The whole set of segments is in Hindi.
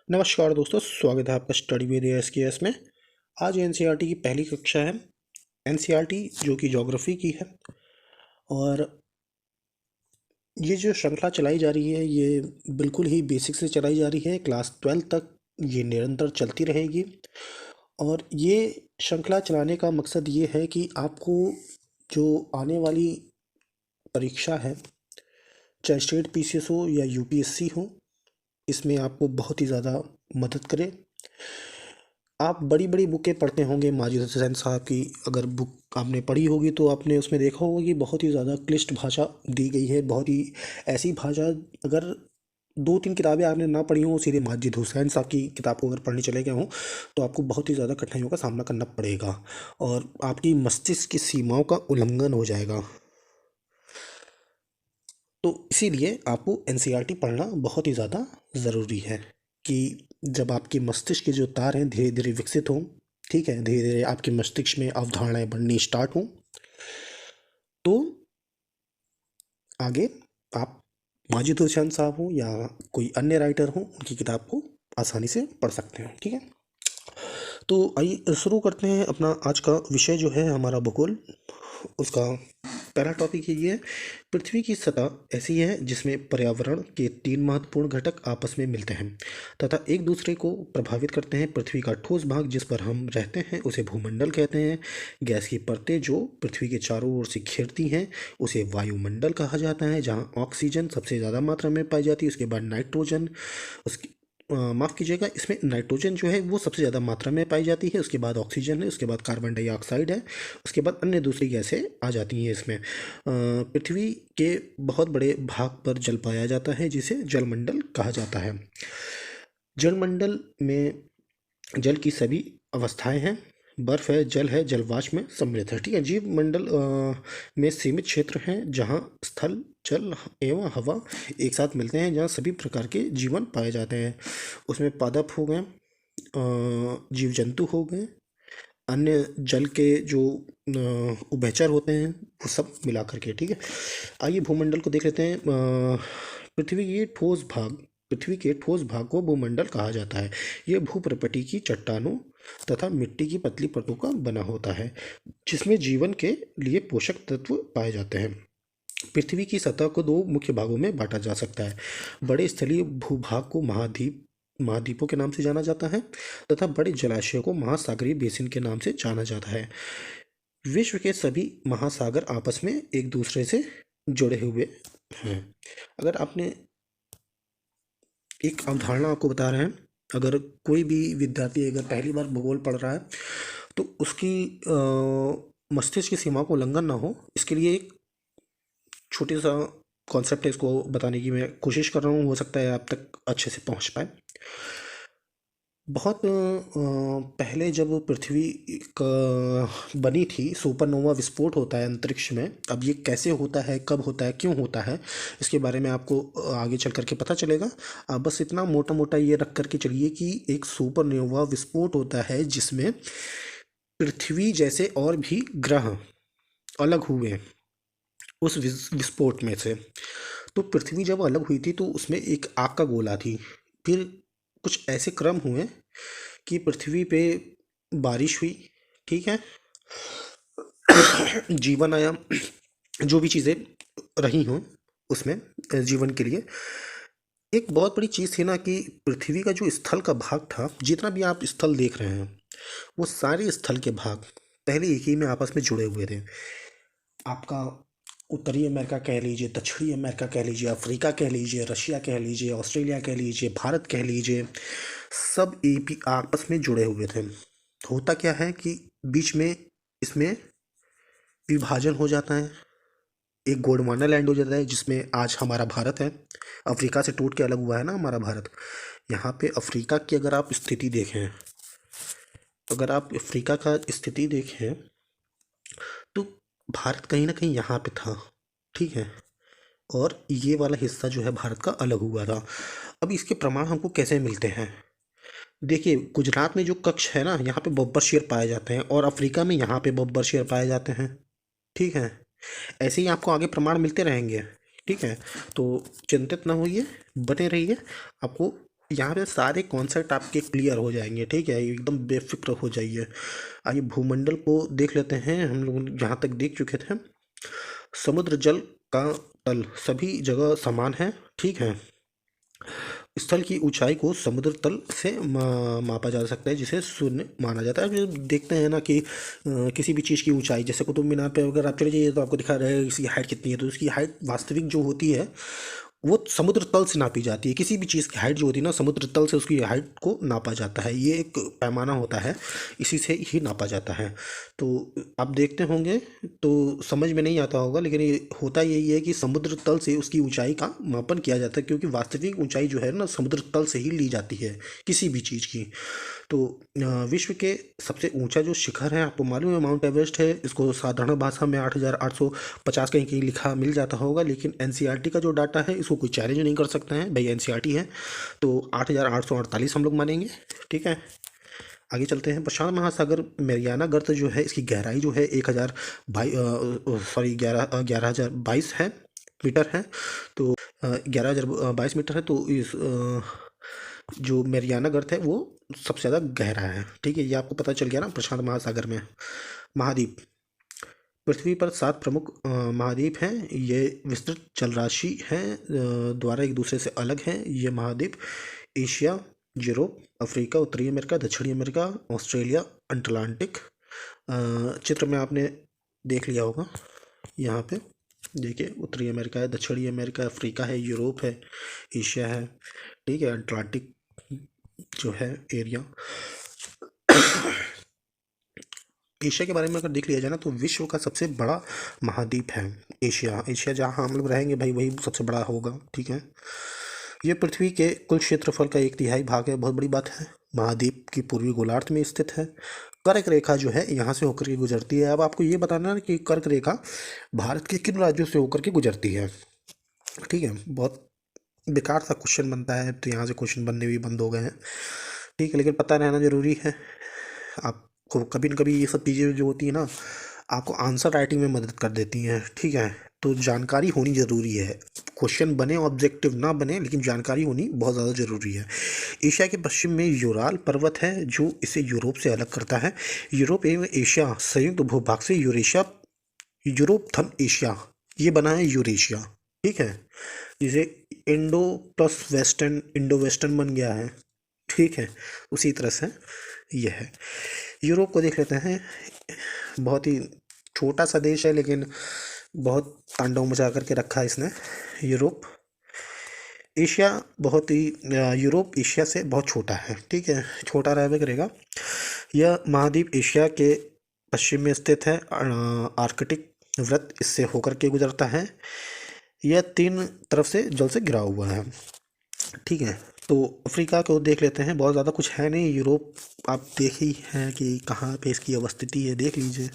नमस्कार दोस्तों, स्वागत है आपका स्टडी विद एसकेएस में। आज एनसीईआरटी की पहली कक्षा है। एनसीईआरटी जो कि ज्योग्राफी की है, और ये जो श्रृंखला चलाई जा रही है ये बिल्कुल ही बेसिक से चलाई जा रही है। क्लास 12 तक ये निरंतर चलती रहेगी। और ये श्रृंखला चलाने का मकसद ये है कि आपको जो आने वाली परीक्षा है, चाहे स्टेट पीसीएस हो या यूपीएससी हो, इसमें आपको बहुत ही ज़्यादा मदद करे। आप बड़ी बड़ी बुकें पढ़ते होंगे, माजिद हुसैन साहब की अगर बुक आपने पढ़ी होगी तो आपने उसमें देखा होगा कि बहुत ही ज़्यादा क्लिष्ट भाषा दी गई है। बहुत ही ऐसी भाषा, अगर दो तीन किताबें आपने ना पढ़ी हों, सीधे माजिद हुसैन साहब की किताब को अगर पढ़ने चले गए हों तो आपको बहुत ही ज़्यादा कठिनाइयों का सामना करना पड़ेगा और आपकी मस्तिष्क की सीमाओं का उल्लंघन हो जाएगा। तो इसीलिए आपको एनसीईआरटी पढ़ना बहुत ही ज़्यादा ज़रूरी है कि जब आपके मस्तिष्क के जो तार हैं धीरे धीरे विकसित हों, ठीक है, धीरे धीरे आपके मस्तिष्क में अवधारणाएं बननी स्टार्ट हों, तो आगे आप माजिद हुसैन साहब हो या कोई अन्य राइटर हो, उनकी किताब को आसानी से पढ़ सकते हैं। ठीक है, तो आइए शुरू करते हैं। अपना आज का विषय जो है हमारा भूगोल, उसका पहला टॉपिक ये है, पृथ्वी की सतह ऐसी है जिसमें पर्यावरण के तीन महत्वपूर्ण घटक आपस में मिलते हैं तथा एक दूसरे को प्रभावित करते हैं। पृथ्वी का ठोस भाग जिस पर हम रहते हैं उसे भूमंडल कहते हैं। गैस की परतें जो पृथ्वी के चारों ओर से घेरती हैं उसे वायुमंडल कहा जाता है, जहाँ ऑक्सीजन सबसे ज़्यादा मात्रा में पाई जाती है। उसके बाद नाइट्रोजन, उसकी माफ़ कीजिएगा, इसमें नाइट्रोजन जो है वो सबसे ज़्यादा मात्रा में पाई जाती है। उसके बाद ऑक्सीजन है, उसके बाद कार्बन डाइऑक्साइड है, उसके बाद अन्य दूसरी गैसें आ जाती हैं इसमें। पृथ्वी के बहुत बड़े भाग पर जल पाया जाता है जिसे जलमंडल कहा जाता है। जलमंडल में जल की सभी अवस्थाएं हैं, बर्फ है, जल है, जलवाष्प में समृद्ध है। ठीक है, जीव मंडल में सीमित क्षेत्र हैं जहां स्थल, जल एवं हवा एक साथ मिलते हैं, जहां सभी प्रकार के जीवन पाए जाते हैं। उसमें पादप हो गए, जीव जंतु हो गए, अन्य जल के जो उभयचर होते हैं, वो सब मिला करके। ठीक है, आइए भूमंडल को देख लेते हैं। पृथ्वी के ठोस भाग पृथ्वी के ठोस भाग को भूमंडल कहा जाता है। यह भूप्रपटी की चट्टानों तथा मिट्टी की पतली परतों का बना होता है जिसमें जीवन के लिए पोषक तत्व पाए जाते हैं। पृथ्वी की सतह को दो मुख्य भागों में बांटा जा सकता है। बड़े स्थलीय भूभाग को महाद्वीपों के नाम से जाना जाता है तथा बड़े जलाशयों को महासागरीय बेसिन के नाम से जाना जाता है। विश्व के सभी महासागर आपस में एक दूसरे से जुड़े हुए हैं। अगर आपने एक अवधारणा आपको बता रहे हैं, अगर कोई भी विद्यार्थी अगर पहली बार भूगोल पढ़ रहा है तो उसकी मस्तिष्क की सीमा को उल्लंघन ना हो, इसके लिए एक छोटे सा कॉन्सेप्ट है, इसको बताने की मैं कोशिश कर रहा हूँ। हो सकता है आप तक अच्छे से पहुँच पाए। बहुत पहले जब पृथ्वी बनी थी, सुपरनोवा विस्फोट होता है अंतरिक्ष में। अब ये कैसे होता है, कब होता है, क्यों होता है, इसके बारे में आपको आगे चल करके पता चलेगा। आप बस इतना मोटा मोटा ये रख करके चलिए कि एक सुपरनोवा विस्फोट होता है जिसमें पृथ्वी जैसे और भी ग्रह अलग हुए उस विस्फोट में से। तो पृथ्वी जब अलग हुई थी तो उसमें एक आग का गोला थी। फिर कुछ ऐसे क्रम हुए कि पृथ्वी पे बारिश हुई, ठीक है, जीवन आया, जो भी चीज़ें रही हों उसमें जीवन के लिए। एक बहुत बड़ी चीज़ थी ना कि पृथ्वी का जो स्थल का भाग था, जितना भी आप स्थल देख रहे हैं वो सारे स्थल के भाग पहले एक ही में आपस में जुड़े हुए थे। आपका उत्तरी अमेरिका कह लीजिए, दक्षिणी अमेरिका कह लीजिए, अफ्रीका कह लीजिए, रशिया कह लीजिए, ऑस्ट्रेलिया कह लीजिए, भारत कह लीजिए, सब एपी आपस में जुड़े हुए थे। होता क्या है कि बीच में इसमें विभाजन हो जाता है, एक गोंडवाना लैंड हो जाता है जिसमें आज हमारा भारत है। अफ्रीका से टूट के अलग हुआ है ना हमारा भारत। यहाँ पे अफ्रीका की अगर आप स्थिति देखें, अगर आप अफ्रीका का स्थिति देखें तो भारत कहीं ना कहीं यहाँ पे था, ठीक है, और ये वाला हिस्सा जो है भारत का अलग हुआ था। अब इसके प्रमाण हमको कैसे मिलते हैं? देखिए, गुजरात में जो कच्छ है ना, यहाँ पे बब्बर शेर पाए जाते हैं, और अफ्रीका में यहाँ पे बब्बर शेर पाए जाते हैं। ठीक है, ऐसे ही आपको आगे प्रमाण मिलते रहेंगे। ठीक है, तो चिंतित ना होइए, बने रहिए, आपको यहाँ पे सारे कॉन्सेप्ट आपके क्लियर हो जाएंगे, ठीक है, एकदम बेफिक्र हो जाइए। आइए भूमंडल को देख लेते हैं। हम लोग जहाँ तक देख चुके थे, समुद्र जल का तल सभी जगह समान है, ठीक है। स्थल की ऊंचाई को समुद्र तल से मापा जा सकता है, जिसे शून्य माना जाता है। फिर देखते हैं ना कि किसी भी चीज़ की ऊंचाई, जैसे कुतुब मीनार पे अगर आप चले जाइए तो आपको दिखा रहा है इसकी हाइट कितनी है, तो उसकी हाइट वास्तविक जो होती है वो समुद्र तल से नापी जाती है। किसी भी चीज़ की हाइट जो होती है ना, समुद्र तल से उसकी हाइट को नापा जाता है। ये एक पैमाना होता है, इसी से ही नापा जाता है। तो आप देखते होंगे तो समझ में नहीं आता होगा, लेकिन ये होता यही है कि समुद्र तल से उसकी ऊंचाई का मापन किया जाता है, क्योंकि वास्तविक ऊंचाई जो है ना समुद्र तल से ही ली जाती है किसी भी चीज़ की। तो विश्व के सबसे ऊंचा जो शिखर है आपको मालूम है, माउंट एवरेस्ट है। इसको साधारण भाषा में 8,850 कहीं कहीं लिखा मिल जाता होगा, लेकिन एनसीईआरटी का जो डाटा है इसको कोई चैलेंज नहीं कर सकता है, भाई एनसीईआरटी है। तो 8,848 हम लोग मानेंगे, ठीक है। आगे चलते हैं। प्रशांत महासागर मैरियाना गर्त जो है, इसकी गहराई जो है 11,022 है, मीटर है। तो 11,022 मीटर है। तो इस जो मैरियाना गर्त है वो सबसे ज़्यादा गहरा है, ठीक है। ये आपको पता चल गया ना प्रशांत महासागर में। महाद्वीप, पृथ्वी पर 7 प्रमुख महाद्वीप हैं। ये विस्तृत जलराशि हैं द्वारा एक दूसरे से अलग हैं। ये महाद्वीप एशिया, यूरोप, अफ्रीका, उत्तरी अमेरिका, दक्षिणी अमेरिका, ऑस्ट्रेलिया, अटलांटिक। चित्र में आपने देख लिया होगा, यहाँ पे देखिए उत्तरी अमेरिका है, दक्षिणी अमेरिका, अफ्रीका है, यूरोप है, एशिया है, ठीक है, अटलांटिक जो है एरिया। एशिया के बारे में अगर देख लिया जाए ना, तो विश्व का सबसे बड़ा महाद्वीप है एशिया। एशिया जहाँ हम लोग रहेंगे भाई वही सबसे बड़ा होगा, ठीक है। ये पृथ्वी के कुल क्षेत्रफल का 1/3 भाग है, बहुत बड़ी बात है। महाद्वीप की पूर्वी गोलार्ध में स्थित है। कर्क रेखा जो है यहाँ से होकर के गुजरती है। अब आपको ये बताना है कि कर्क रेखा भारत के किन राज्यों से होकर के गुजरती है, ठीक है। बहुत बेकार सा क्वेश्चन बनता है, तो यहाँ से क्वेश्चन बनने भी बंद हो गए हैं, ठीक है, लेकिन पता रहना जरूरी है। आपको कभी न कभी ये सब चीज़ें जो होती है ना, आपको आंसर राइटिंग में मदद कर देती हैं, ठीक है। तो जानकारी होनी ज़रूरी है, क्वेश्चन बने ऑब्जेक्टिव ना बने, लेकिन जानकारी होनी बहुत ज़्यादा ज़रूरी है। एशिया के पश्चिम में यूराल पर्वत है, जो इसे यूरोप से अलग करता है। यूरोप एवं एशिया संयुक्त भूभाग से यूरेशिया, यूरोप धन एशिया, ये बना है यूरेशिया, ठीक है। जिसे Indo plus western, Indo western बन गया है, ठीक है। उसी तरह से यह है। यूरोप को देख लेते हैं। बहुत ही छोटा सा देश है, लेकिन बहुत तांडव मचा करके रखा है इसने, यूरोप। एशिया बहुत ही यूरोप एशिया से बहुत छोटा है, ठीक है, छोटा रह करेगा। यह महाद्वीप एशिया के पश्चिम में स्थित है। आर्कटिक वृत्त इससे होकर के गुजरता है। यह 3 तरफ से जल से घिरा हुआ है, ठीक है। तो अफ्रीका को देख लेते हैं। बहुत ज़्यादा कुछ है नहीं। यूरोप आप देख ही हैं कि कहाँ पे इसकी अवस्थिति है, देख लीजिए,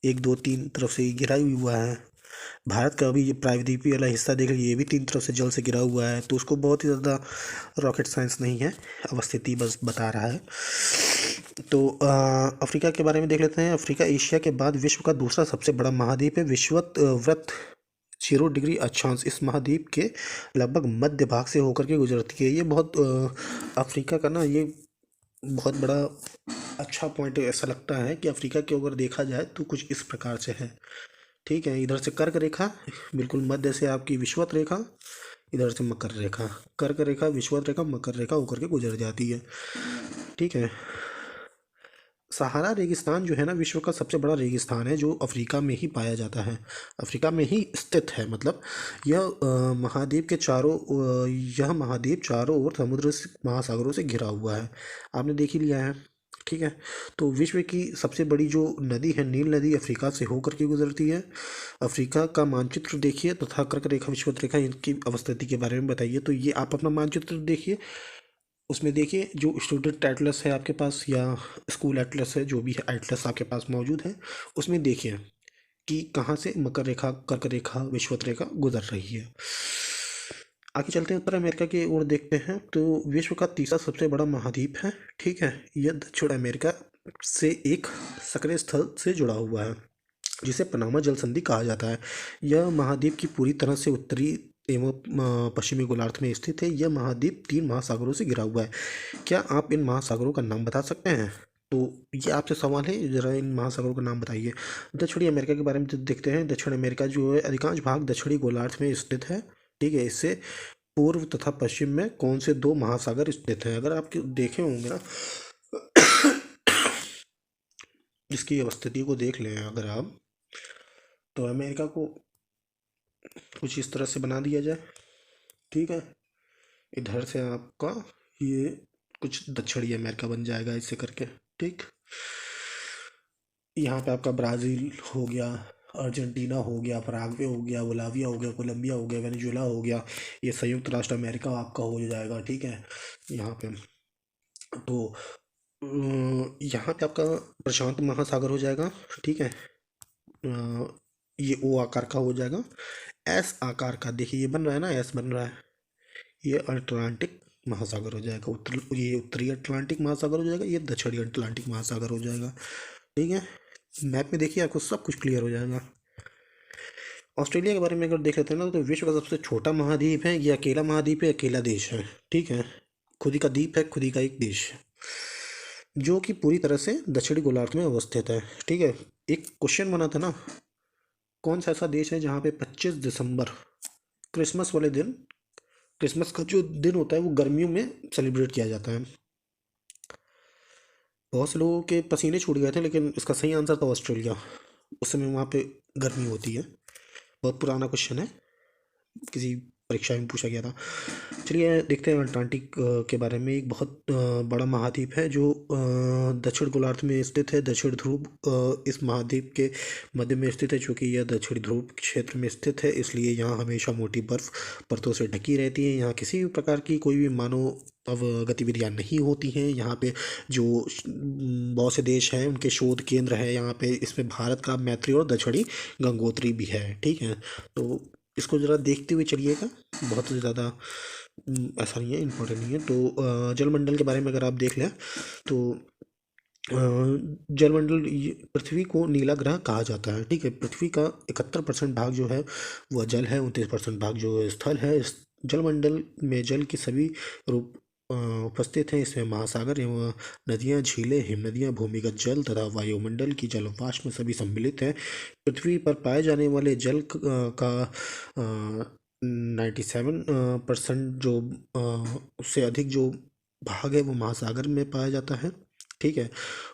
1 2 3 तरफ से घिरा ही हुआ है। भारत का भी ये प्रायद्वीपीय वाला हिस्सा देख लीजिए, ये भी 3 तरफ से जल से घिरा हुआ है। तो उसको बहुत ही ज़्यादा रॉकेट साइंस नहीं है, अवस्थिति बस बता रहा है। तो अफ्रीका के बारे में देख लेते हैं। अफ्रीका एशिया के बाद विश्व का दूसरा सबसे बड़ा महाद्वीप है। विषुवत वृत्त 0 डिग्री अक्षांश इस महाद्वीप के लगभग मध्य भाग से होकर के गुजरती है। ये बहुत अफ्रीका का ना ये बहुत बड़ा अच्छा पॉइंट ऐसा लगता है कि अफ्रीका के अगर देखा जाए तो कुछ इस प्रकार से है, ठीक है। इधर से कर्क रेखा, बिल्कुल मध्य से आपकी विषुवत रेखा, इधर से मकर रेखा, कर्क रेखा, विषुवत रेखा, मकर रेखा होकर के गुजर जाती है, ठीक है। सहारा रेगिस्तान जो है ना, विश्व का सबसे बड़ा रेगिस्तान है, जो अफ्रीका में ही पाया जाता है, अफ्रीका में ही स्थित है। मतलब यह महाद्वीप के चारों यह महाद्वीप चारों ओर समुद्र से, महासागरों से घिरा हुआ है। आपने देख ही लिया है, ठीक है। तो विश्व की सबसे बड़ी जो नदी है नील नदी, अफ्रीका से होकर के गुजरती है। अफ्रीका का मानचित्र देखिए तथा कर्क रेखा, विषुवत रेखा, इनकी अवस्थिति के बारे में बताइए। तो ये आप अपना मानचित्र देखिए, उसमें देखिए जो स्टूडेंट एटलस है आपके पास, या स्कूल एटलस है, जो भी है एटलस आपके पास मौजूद है, उसमें देखिए कि कहाँ से मकर रेखा, कर्क रेखा, विषुवत रेखा गुजर रही है। आगे चलते हैं, उत्तर अमेरिका की ओर देखते हैं। तो विश्व का तीसरा सबसे बड़ा महाद्वीप है, ठीक है। यह दक्षिण अमेरिका से एक सक्रिय स्थल से जुड़ा हुआ है, जिसे पनामा जल संधि कहा जाता है। यह महाद्वीप की पूरी तरह से उत्तरी एवं पश्चिमी गोलार्ध में स्थित है। यह महाद्वीप 3 महासागरों से घिरा हुआ है। क्या आप इन महासागरों का नाम बता सकते हैं? तो ये आपसे सवाल है, जरा इन महासागरों का नाम बताइए। दक्षिणी अमेरिका के बारे में देखते हैं। दक्षिण अमेरिका जो है, अधिकांश भाग दक्षिणी गोलार्ध में स्थित है। ठीक है, इससे पूर्व तथा पश्चिम में कौन से 2 महासागर स्थित हैं? अगर आप देखे होंगे ना, इसकी अवस्थिति को देख लें अगर आप, तो अमेरिका को कुछ इस तरह से बना दिया जाए। ठीक है, इधर से आपका ये कुछ दक्षिणी अमेरिका बन जाएगा ऐसे करके। ठीक, यहाँ पे आपका ब्राज़ील हो गया, अर्जेंटीना हो गया, पराग्वे हो गया, बोलाविया हो गया, कोलंबिया हो गया, वेनेजुएला हो गया। ये संयुक्त राष्ट्र अमेरिका आपका हो जाएगा। ठीक है, यहाँ पे तो यहाँ पे आपका प्रशांत महासागर हो जाएगा। ठीक है, ये ओ आकार का हो जाएगा। एस आकार का देखिए, ये बन रहा है ना, एस बन रहा है, ये अटलांटिक महासागर हो जाएगा। ये उत्तरी अटलांटिक महासागर हो जाएगा, ये दक्षिणी अटलांटिक महासागर हो जाएगा। ठीक है, मैप में देखिए आपको सब कुछ क्लियर हो जाएगा। ऑस्ट्रेलिया के बारे में अगर देख लेते हैं ना, तो विश्व का सबसे छोटा महाद्वीप है। ये अकेला महाद्वीप है, अकेला देश है। ठीक है, खुद ही का द्वीप है, खुद ही का एक देश है, जो कि पूरी तरह से दक्षिणी गोलार्ध में अवस्थित है। ठीक है, एक क्वेश्चन बना था ना, कौन सा ऐसा देश है जहाँ पे 25 दिसंबर क्रिसमस वाले दिन, क्रिसमस का जो दिन होता है वो गर्मियों में सेलिब्रेट किया जाता है। बहुत से लोगों के पसीने छूट गए थे, लेकिन इसका सही आंसर था ऑस्ट्रेलिया। उस समय वहाँ पे गर्मी होती है। बहुत पुराना क्वेश्चन है, किसी परीक्षा में पूछा गया था। चलिए देखते हैं अटलांटिक के बारे में। एक बहुत बड़ा महाद्वीप है जो दक्षिण गोलार्ध में स्थित है। दक्षिण ध्रुव इस महाद्वीप के मध्य में स्थित है। चूँकि यह दक्षिण ध्रुव क्षेत्र में स्थित है, इसलिए यहाँ हमेशा मोटी बर्फ परतों से ढकी रहती है। यहाँ किसी भी प्रकार की कोई भी मानव गतिविधियाँ नहीं होती हैं। यहाँ पे जो बहुत से देश हैं उनके शोध केंद्र है यहाँ पे। इसमें भारत का मैत्री और दक्षिणी गंगोत्री भी है। ठीक है, तो इसको ज़रा देखते हुए चलिएगा, बहुत ज़्यादा ऐसा नहीं है, इम्पोर्टेंट नहीं है। तो जलमंडल के बारे में अगर आप देख लें तो जलमंडल, पृथ्वी को नीला ग्रह कहा जाता है। ठीक है, पृथ्वी का 71% भाग जो है वह जल है, 29% भाग जो स्थल है। इस जलमंडल में जल के सभी रूप उपस्थित हैं। इसमें महासागर एवं नदियाँ, झीलें, हिमनदियाँ, भूमिगत जल तथा वायुमंडल की जलवाष्प में सभी सम्मिलित हैं। पृथ्वी पर पाए जाने वाले जल का 97% जो उससे अधिक जो भाग है वो महासागर में पाया जाता है। ठीक है,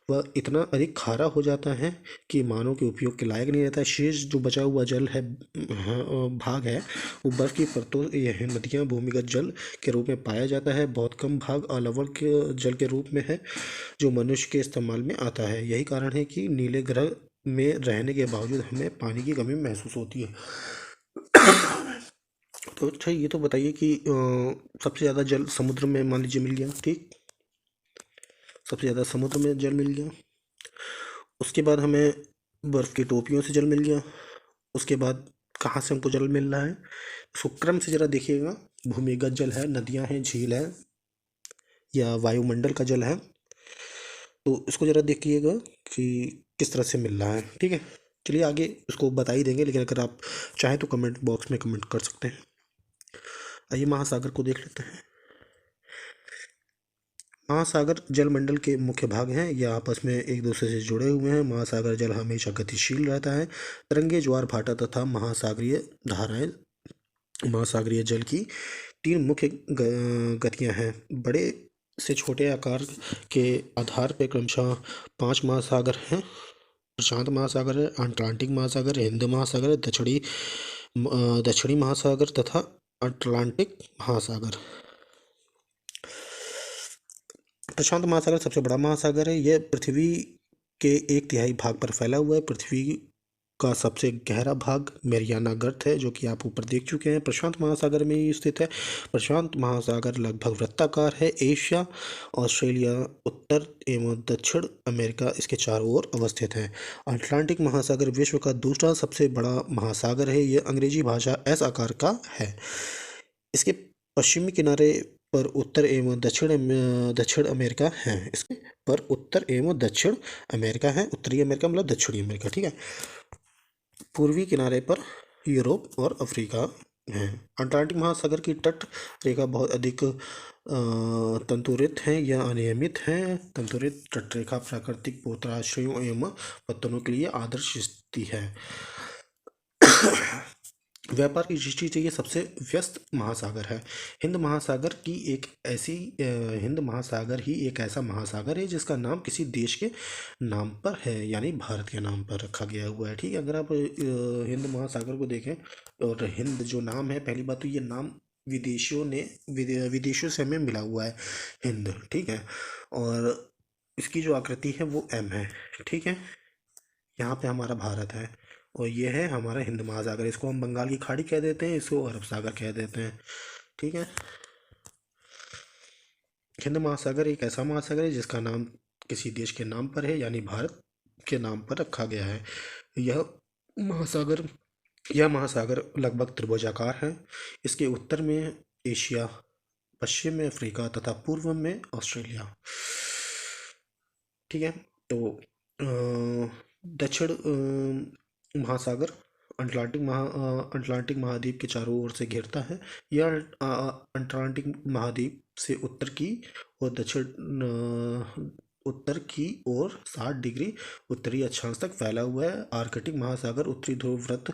वह इतना अधिक खारा हो जाता है कि मानव के उपयोग के लायक नहीं रहता है। शेष जो बचा हुआ जल है, भाग है, वो बर्फ़ की परतों, यह नदियाँ, भूमिगत जल के रूप में पाया जाता है। बहुत कम भाग अलवण के जल के रूप में है जो मनुष्य के इस्तेमाल में आता है। यही कारण है कि नीले ग्रह में रहने के बावजूद हमें पानी की कमी महसूस होती है। तो अच्छा, ये तो बताइए कि सबसे ज़्यादा जल समुद्र में मान लीजिए मिल गया। ठीक, सबसे ज़्यादा समुद्र में जल मिल गया। उसके बाद हमें बर्फ़ की टोपियों से जल मिल गया। उसके बाद कहाँ से हमको जल मिल रहा है, उसको क्रम से ज़रा देखिएगा। भूमिगत जल है, नदियाँ हैं, झील है, या वायुमंडल का जल है। तो इसको ज़रा देखिएगा कि किस तरह से मिल रहा है। ठीक है, चलिए आगे उसको बता ही देंगे, लेकिन अगर आप चाहें तो कमेंट बॉक्स में कमेंट कर सकते हैं। आइए महासागर को देख लेते हैं। महासागर जलमंडल के मुख्य भाग हैं। ये आपस में एक दूसरे से जुड़े हुए हैं। महासागर जल हमेशा गतिशील रहता है। तरंगे, ज्वार भाटा तथा महासागरीय धाराएं महासागरीय जल की 3 मुख्य गतियां हैं। बड़े से छोटे आकार के आधार पर क्रमशः 5 महासागर हैं। प्रशांत महासागर है, अटलांटिक महासागर, हिंद महासागर है, दक्षिणी महासागर तथा अटलांटिक महासागर। प्रशांत महासागर सबसे बड़ा महासागर है। यह पृथ्वी के 1/3 भाग पर फैला हुआ है। पृथ्वी का सबसे गहरा भाग मैरियाना गर्त है, जो कि आप ऊपर देख चुके हैं। प्रशांत महासागर में ही स्थित है। प्रशांत महासागर लगभग वृत्ताकार है। एशिया, ऑस्ट्रेलिया, उत्तर एवं दक्षिण अमेरिका इसके चारों ओर अवस्थित है। अटलांटिक महासागर विश्व का दूसरा सबसे बड़ा महासागर है। यह अंग्रेजी भाषा एस आकार का है। इसके पश्चिमी किनारे पर उत्तर एवं दक्षिण अमेरिका है। इसके पर उत्तर एवं दक्षिण अमेरिका है। उत्तरी अमेरिका मतलब दक्षिणी अमेरिका। ठीक है, पूर्वी किनारे पर यूरोप और अफ्रीका हैं। अटलांटिक महासागर की तट रेखा बहुत अधिक तंतुरित है या अनियमित है। तंतुरित तटरेखा प्राकृतिक पोताश्रयों एवं पत्तनों के लिए आदर्श स्थिति है। व्यापार की दृष्टि से ये सबसे व्यस्त महासागर है। हिंद महासागर की एक ऐसी हिंद महासागर ही एक ऐसा महासागर है जिसका नाम किसी देश के नाम पर है, यानी भारत के नाम पर रखा गया हुआ है। ठीक है, अगर आप हिंद महासागर को देखें और हिंद जो नाम है, पहली बात तो ये नाम विदेशों से हमें मिला हुआ है हिंद। ठीक है, और इसकी जो आकृति है वो एम है। ठीक है, यहाँ पे हमारा भारत है और ये है हमारा हिंद महासागर। इसको हम बंगाल की खाड़ी कह देते हैं, इसको अरब सागर कह देते हैं। ठीक है, हिंद महासागर एक ऐसा महासागर है जिसका नाम किसी देश के नाम पर है, यानी भारत के नाम पर रखा गया है। यह महासागर यह महासागर लगभग त्रिभुजाकार है। इसके उत्तर में एशिया, पश्चिम में अफ्रीका तथा पूर्व में ऑस्ट्रेलिया। ठीक है, तो दक्षिण महासागर अटलांटिक महाद्वीप के चारों ओर से घेरता है। यह अटलांटिक महाद्वीप से उत्तर की ओर 60 डिग्री उत्तरी अक्षांश तक फैला हुआ है। आर्कटिक महासागर उत्तरी ध्रुव वृत्त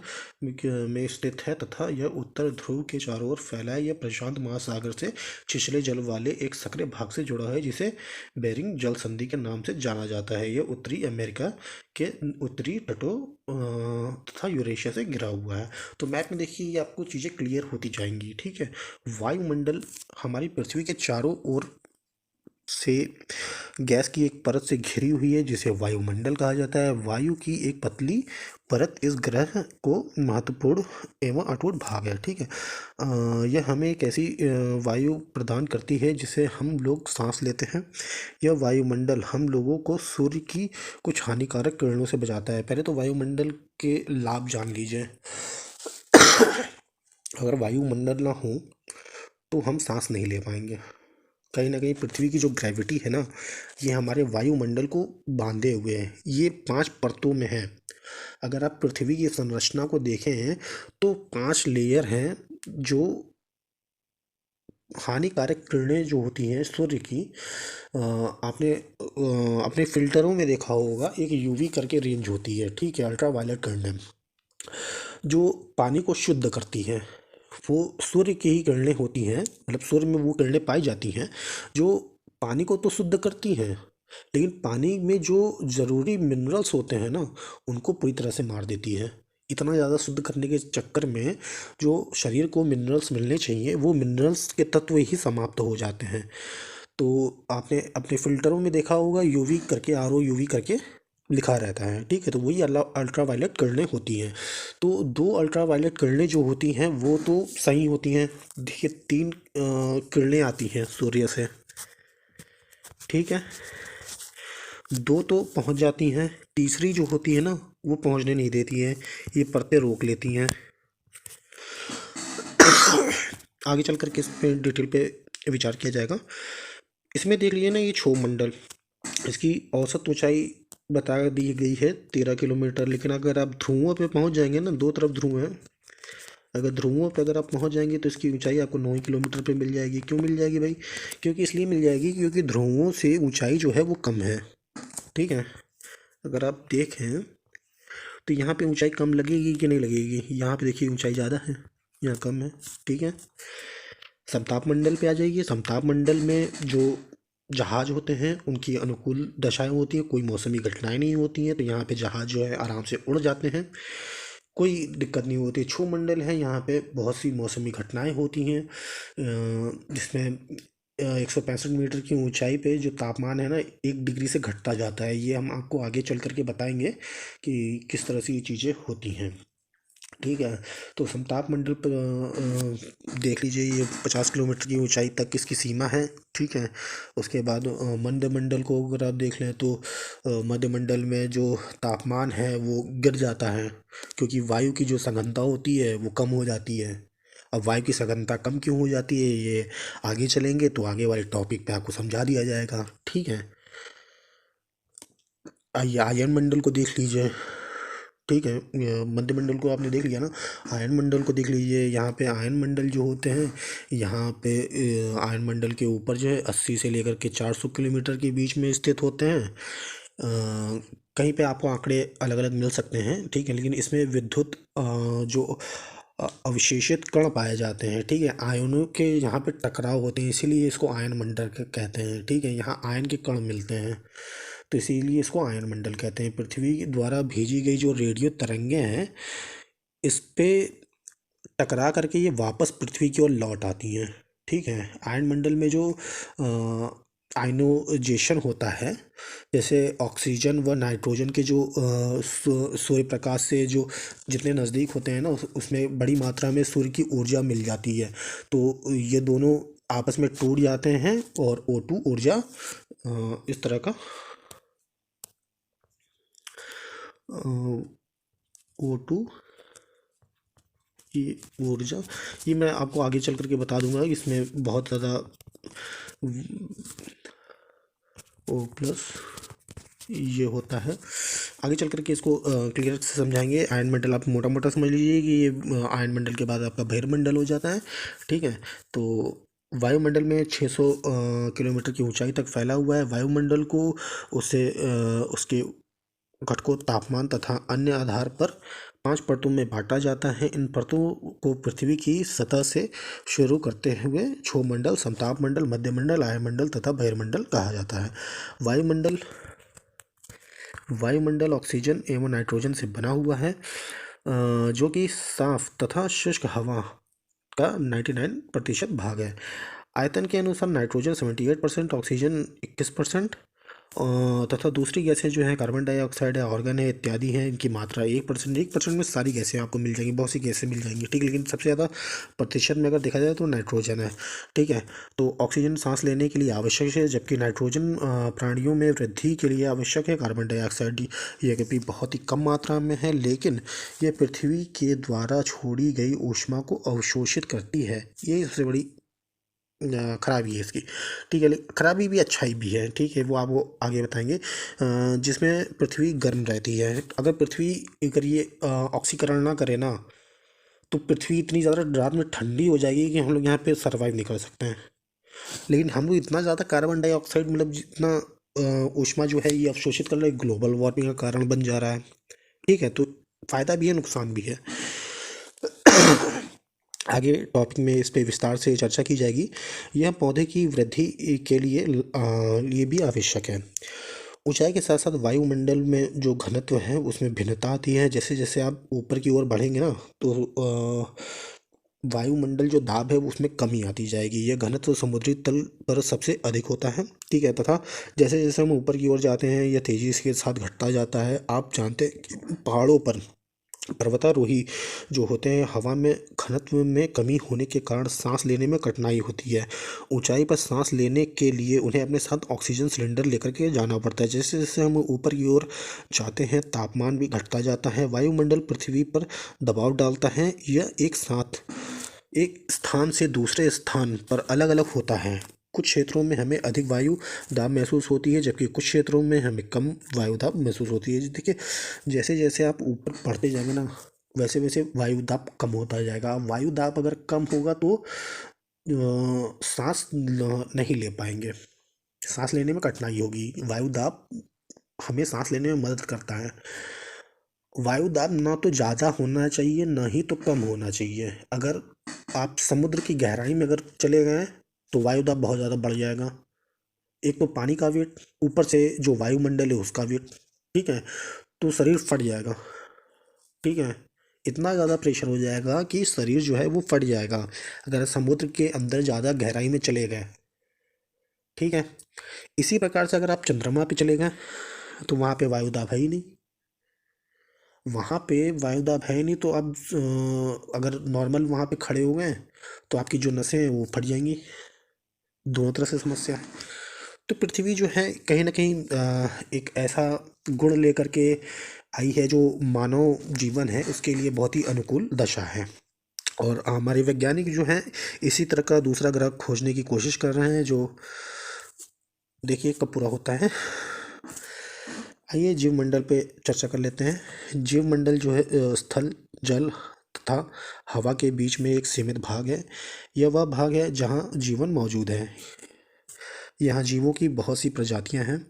में स्थित है तथा यह उत्तर ध्रुव के चारों ओर फैला है। यह प्रशांत महासागर से छिछले जल वाले एक सक्रिय भाग से जुड़ा है जिसे बेरिंग जल संधि के नाम से जाना जाता है। यह उत्तरी अमेरिका के उत्तरी तटों तथा यूरेशिया से घिरा हुआ है। तो मैप में देखिए ये आपको चीज़ें क्लियर होती जाएंगी। ठीक है, वायुमंडल हमारी पृथ्वी के चारों ओर से गैस की एक परत से घिरी हुई है जिसे वायुमंडल कहा जाता है। वायु की एक पतली परत इस ग्रह को महत्वपूर्ण एवं अटूट भाग है। ठीक है, यह हमें एक ऐसी वायु प्रदान करती है जिसे हम लोग सांस लेते हैं। यह वायुमंडल हम लोगों को सूर्य की कुछ हानिकारक किरणों से बचाता है। पहले तो वायुमंडल के लाभ जान लीजिए। अगर वायुमंडल ना हो तो हम सांस नहीं ले पाएंगे। कहीं ना कहीं पृथ्वी की जो ग्रेविटी है ना, ये हमारे वायुमंडल को बांधे हुए है। ये 5 परतों में है। अगर आप पृथ्वी की संरचना को देखें तो 5 लेयर हैं। जो हानिकारक किरणें जो होती हैं सूर्य की, आपने अपने फिल्टरों में देखा होगा, एक यूवी करके रेंज होती है। ठीक है, अल्ट्रा वायलेट किरणें जो पानी को शुद्ध करती हैं, वो सूर्य की ही किरणें होती हैं। मतलब सूर्य में वो किरणें पाई जाती हैं जो पानी को तो शुद्ध करती हैं, लेकिन पानी में जो ज़रूरी मिनरल्स होते हैं ना, उनको पूरी तरह से मार देती है। इतना ज़्यादा शुद्ध करने के चक्कर में जो शरीर को मिनरल्स मिलने चाहिए, वो मिनरल्स के तत्व ही समाप्त हो जाते हैं। तो आपने अपने फ़िल्टरों में देखा होगा यूवी करके, आर ओ यूवी करके लिखा रहता है। ठीक है, तो वही अल्ट्रा वायलेट किरणें होती हैं। तो 2 अल्ट्रा वायलेट किरणें जो होती हैं वो तो सही होती हैं। देखिए 3 किरणें आती हैं सूर्य से। ठीक है, 2 तो पहुंच जाती हैं, तीसरी जो होती है ना वो पहुंचने नहीं देती है। ये परतें रोक लेती हैं। आगे चल कर के इस पे डिटेल पे विचार किया जाएगा। इसमें देख लीजिए ना, ये क्षोभ मंडल, इसकी औसत ऊंचाई बता दी गई है 13 किलोमीटर। लेकिन अगर आप ध्रुवों पे पहुंच जाएंगे ना, 2 तरफ ध्रुव हैं, अगर ध्रुवों पे अगर आप पहुंच जाएंगे तो इसकी ऊंचाई आपको 9 किलोमीटर पे मिल जाएगी। क्यों मिल जाएगी भाई? क्योंकि इसलिए मिल जाएगी क्योंकि ध्रुवों से ऊंचाई जो है वो कम है। ठीक है, अगर आप देखें तो यहाँ पे ऊंचाई कम लगेगी कि नहीं लगेगी? यहाँ पे देखिए ऊंचाई ज़्यादा है, यहाँ कम है। ठीक है, समताप मंडल पे आ जाइए। समताप मंडल में जो जहाज होते हैं उनकी अनुकूल दशाएं होती हैं, कोई मौसमी घटनाएं नहीं होती हैं, तो यहाँ पे जहाज जो है आराम से उड़ जाते हैं, कोई दिक्कत नहीं होती। क्षुभ मंडल है, यहाँ पे बहुत सी मौसमी घटनाएं होती हैं, जिसमें 165 मीटर की ऊंचाई पे जो तापमान है ना 1 डिग्री से घटता जाता है। ये हम आपको आगे चल करके बताएंगे कि किस तरह से ये चीज़ें होती हैं। ठीक है, तो समताप मंडल पर देख लीजिए, ये 50 किलोमीटर की ऊंचाई तक इसकी सीमा है। ठीक है, उसके बाद मध्य मंडल को अगर आप देख लें तो मध्य मंडल में जो तापमान है वो गिर जाता है, क्योंकि वायु की जो सघनता होती है वो कम हो जाती है। अब वायु की सघनता कम क्यों हो जाती है, ये आगे चलेंगे तो आगे वाले टॉपिक पे आपको समझा दिया जाएगा। ठीक है, आइए आयन मंडल को देख लीजिए। ठीक है। मध्य मंडल को आपने देख लिया ना, आयन मंडल को देख लीजिए। यहाँ पे आयन मंडल जो होते हैं, यहाँ पे आयन मंडल के ऊपर जो है 80 से लेकर के 400 किलोमीटर के बीच में स्थित होते हैं। कहीं पे आपको आंकड़े अलग अलग मिल सकते हैं, ठीक है, लेकिन इसमें विद्युत जो अवशेषित कण पाए जाते हैं, ठीक है, आयनों के यहाँ पे टकराव होते हैं, इसीलिए इसको आयन मंडल कहते हैं, ठीक है। यहाँ आयन के कण मिलते हैं, तो इसीलिए इसको आयन मंडल कहते हैं। पृथ्वी द्वारा भेजी गई जो रेडियो तरंगे हैं, इस पे टकरा करके ये वापस पृथ्वी की ओर लौट आती हैं, ठीक है। आयन मंडल में जो आयनोजेशन होता है, जैसे ऑक्सीजन व नाइट्रोजन के जो सूर्य प्रकाश से जो जितने नज़दीक होते हैं ना, उसमें बड़ी मात्रा में सूर्य की ऊर्जा मिल जाती है, तो ये दोनों आपस में टूट जाते हैं और O2 ऊर्जा इस तरह का O2 ये ऊर्जा, ये मैं आपको आगे चल करके बता दूंगा। इसमें बहुत ज़्यादा O+ ये होता है, आगे चल करके इसको क्लियर से समझाएंगे। आयन मंडल आप मोटा मोटा समझ लीजिए कि ये आयन मंडल के बाद आपका बहिर्मंडल हो जाता है, ठीक है। तो वायुमंडल में 600 किलोमीटर की ऊंचाई तक फैला हुआ है। वायुमंडल को उसे उसके घटकों, तापमान तथा अन्य आधार पर 5 परतों में बांटा जाता है। इन परतों को पृथ्वी की सतह से शुरू करते हुए क्षोमंडल, समताप मंडल, मध्यमंडल, आयनमंडल तथा बहिर्मंडल कहा जाता है। वायुमंडल ऑक्सीजन एवं नाइट्रोजन से बना हुआ है, जो कि साफ तथा शुष्क हवा का 99% भाग है। आयतन के अनुसार नाइट्रोजन 78%, ऑक्सीजन 21%, तथा दूसरी गैसें जो हैं कार्बन डाइऑक्साइड है, ऑर्गन है, इत्यादि हैं, इनकी मात्रा 1% में सारी गैसें आपको मिल जाएंगी, बहुत सी गैसें मिल जाएंगी, ठीक है। लेकिन सबसे ज़्यादा प्रतिशत में अगर देखा जाए तो नाइट्रोजन है, ठीक है। तो ऑक्सीजन सांस लेने के लिए आवश्यक है, जबकि नाइट्रोजन प्राणियों में वृद्धि के लिए आवश्यक है। कार्बन डाइऑक्साइड ये कभी बहुत ही कम मात्रा में है, लेकिन ये पृथ्वी के द्वारा छोड़ी गई ऊष्मा को अवशोषित करती है। ये सबसे बड़ी खराबी है इसकी, ठीक है। खराबी भी, अच्छाई भी है, ठीक है, वो आपको आगे बताएंगे। जिसमें पृथ्वी गर्म रहती है। अगर पृथ्वी अगर ये ऑक्सीकरण ना करे ना, तो पृथ्वी इतनी ज़्यादा रात में ठंडी हो जाएगी कि हम लोग यहाँ पे सर्वाइव नहीं कर सकते हैं। लेकिन हम लोग इतना ज़्यादा कार्बन डाइऑक्साइड, मतलब जितना ऊष्मा जो है ये अवशोषित कर रहे, ग्लोबल वार्मिंग का कारण बन जा रहा है, ठीक है। तो फ़ायदा भी है, नुकसान भी है। आगे टॉपिक में इस पे विस्तार से चर्चा की जाएगी। यह पौधे की वृद्धि के लिए भी आवश्यक है। ऊंचाई के साथ साथ वायुमंडल में जो घनत्व है उसमें भिन्नता आती है। जैसे जैसे आप ऊपर की ओर बढ़ेंगे ना, तो वायुमंडल जो दाब है उसमें कमी आती जाएगी। यह घनत्व समुद्री तल पर सबसे अधिक होता है, ठीक है, तथा जैसे जैसे हम ऊपर की ओर जाते हैं यह तेज़ी के साथ घटता जाता है। आप जानते हैं कि पहाड़ों पर पर्वतारोही जो होते हैं, हवा में घनत्व में कमी होने के कारण सांस लेने में कठिनाई होती है। ऊंचाई पर सांस लेने के लिए उन्हें अपने साथ ऑक्सीजन सिलेंडर लेकर के जाना पड़ता है। जैसे जैसे हम ऊपर की ओर जाते हैं तापमान भी घटता जाता है। वायुमंडल पृथ्वी पर दबाव डालता है। यह एक स्थान से दूसरे स्थान पर अलग अलग होता है। कुछ क्षेत्रों में हमें अधिक वायु दाब महसूस होती है, जबकि कुछ क्षेत्रों में हमें कम वायु दाब महसूस होती है। देखिए, जैसे जैसे आप ऊपर बढ़ते जाएंगे ना, वैसे वैसे वायु दाब कम होता जाएगा। वायु दाब अगर कम होगा तो सांस नहीं ले पाएंगे, सांस लेने में कठिनाई होगी। वायु दाब हमें सांस लेने में मदद करता है। वायु दाब ना तो ज़्यादा होना चाहिए, ना ही तो कम होना चाहिए। अगर आप समुद्र की गहराई में अगर चले गए तो वायु दाब बहुत ज़्यादा बढ़ जाएगा। एक तो पानी का वेट, ऊपर से जो वायुमंडल है उसका वेट, ठीक है, तो शरीर फट जाएगा, ठीक है। इतना ज़्यादा प्रेशर हो जाएगा कि शरीर जो है वो फट जाएगा अगर समुद्र के अंदर ज़्यादा गहराई में चले गए, ठीक है। इसी प्रकार से अगर आप चंद्रमा पे चले गए तो वहाँ पे वायु दाब है ही नहीं। वहाँ पे वायु दाब है नहीं, तो आप अगर नॉर्मल वहाँ पे खड़े हो गए तो आपकी जो नसें हैं वो फट जाएंगी। दोनों तरह से समस्या है। तो पृथ्वी जो है कहीं ना कहीं एक ऐसा गुण लेकर के आई है जो मानव जीवन है उसके लिए बहुत ही अनुकूल दशा है। और हमारे वैज्ञानिक जो हैं इसी तरह का दूसरा ग्रह खोजने की कोशिश कर रहे हैं, जो देखिए कब पूरा होता है। आइए जीवमंडल पे चर्चा कर लेते हैं। जीवमंडल जो है स्थल, जल तथा हवा के बीच में एक सीमित भाग है। यह वह भाग है जहाँ जीवन मौजूद है। यहाँ जीवों की बहुत सी प्रजातियाँ हैं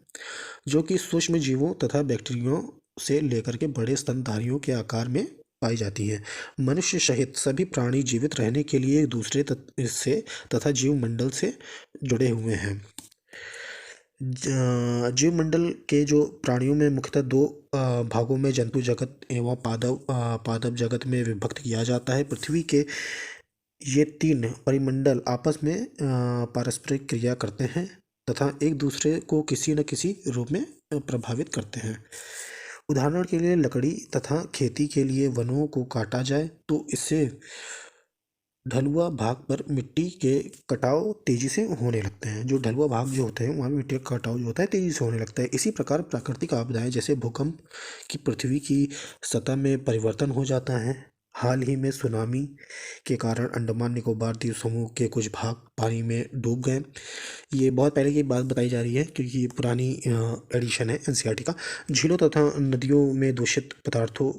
जो कि सूक्ष्म जीवों तथा बैक्टीरियाओं से लेकर के बड़े स्तनधारियों के आकार में पाई जाती हैं। मनुष्य सहित सभी प्राणी जीवित रहने के लिए एक दूसरे से तथा जीवमंडल से जुड़े हुए हैं। जीवमंडल के जो प्राणियों में मुख्यतः दो भागों में जंतु जगत एवं पादप जगत में विभक्त किया जाता है। पृथ्वी के ये तीन परिमंडल आपस में पारस्परिक क्रिया करते हैं तथा एक दूसरे को किसी न किसी रूप में प्रभावित करते हैं। उदाहरण के लिए लकड़ी तथा खेती के लिए वनों को काटा जाए तो इससे ढलुआ भाग पर मिट्टी के कटाव तेजी से होने लगते हैं। जो ढलुआ भाग जो होते हैं वहाँ मिट्टी का कटाव जो होता है तेजी से होने लगता है। इसी प्रकार प्राकृतिक आपदाएं जैसे भूकंप की पृथ्वी की सतह में परिवर्तन हो जाता है। हाल ही में सुनामी के कारण अंडमान निकोबार द्वीप समूह के कुछ भाग पानी में डूब गए। ये बहुत पहले की बात बताई जा रही है क्योंकि ये पुरानी एडिशन है एनसीईआरटी का। झीलों तथा नदियों में दूषित पदार्थों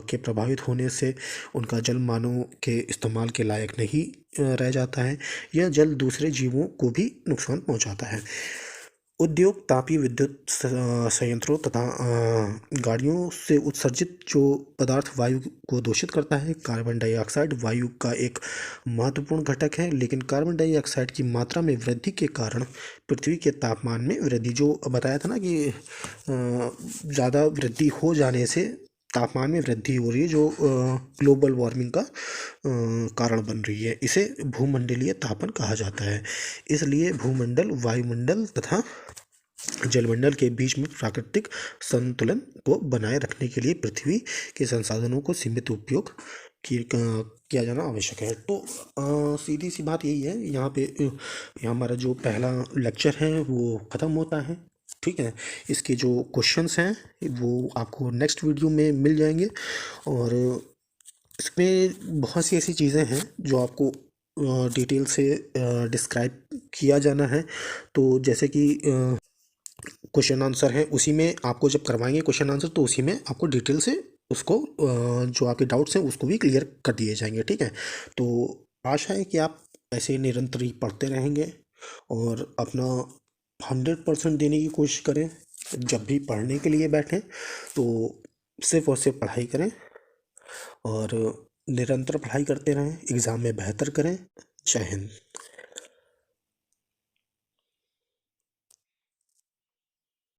के प्रभावित होने से उनका जल मानव के इस्तेमाल के लायक नहीं रह जाता है। यह जल दूसरे जीवों को भी नुकसान पहुंचाता है। उद्योग, तापीय विद्युत संयंत्रों तथा गाड़ियों से उत्सर्जित जो पदार्थ वायु को दूषित करता है। कार्बन डाइऑक्साइड वायु का एक महत्वपूर्ण घटक है, लेकिन कार्बन डाइऑक्साइड की मात्रा में वृद्धि के कारण पृथ्वी के तापमान में वृद्धि, जो बताया था ना कि ज़्यादा वृद्धि हो जाने से तापमान में वृद्धि हो रही है, जो ग्लोबल वार्मिंग का कारण बन रही है। इसे भूमंडलीय तापन कहा जाता है। इसलिए भूमंडल, वायुमंडल तथा जलमंडल के बीच में प्राकृतिक संतुलन को बनाए रखने के लिए पृथ्वी के संसाधनों को सीमित उपयोग किया जाना आवश्यक है। तो सीधी सी बात यही है। यहाँ पे यहाँ हमारा जो पहला लेक्चर है वो ख़त्म होता है। ठीक है, इसके जो क्वेश्चंस हैं वो आपको नेक्स्ट वीडियो में मिल जाएंगे और इसमें बहुत सी ऐसी चीज़ें हैं जो आपको डिटेल से डिस्क्राइब किया जाना है। तो जैसे कि क्वेश्चन आंसर है, उसी में आपको जब करवाएंगे क्वेश्चन आंसर तो उसी में आपको डिटेल से उसको जो आपके डाउट्स हैं उसको भी क्लियर कर दिए जाएंगे। ठीक है, तो आशा है कि आप ऐसे निरंतर ही पढ़ते रहेंगे और अपना 100% देने की कोशिश करें। जब भी पढ़ने के लिए बैठें तो सिर्फ और सिर्फ पढ़ाई करें और निरंतर पढ़ाई करते रहें, एग्ज़ाम में बेहतर करें। जय हिंद।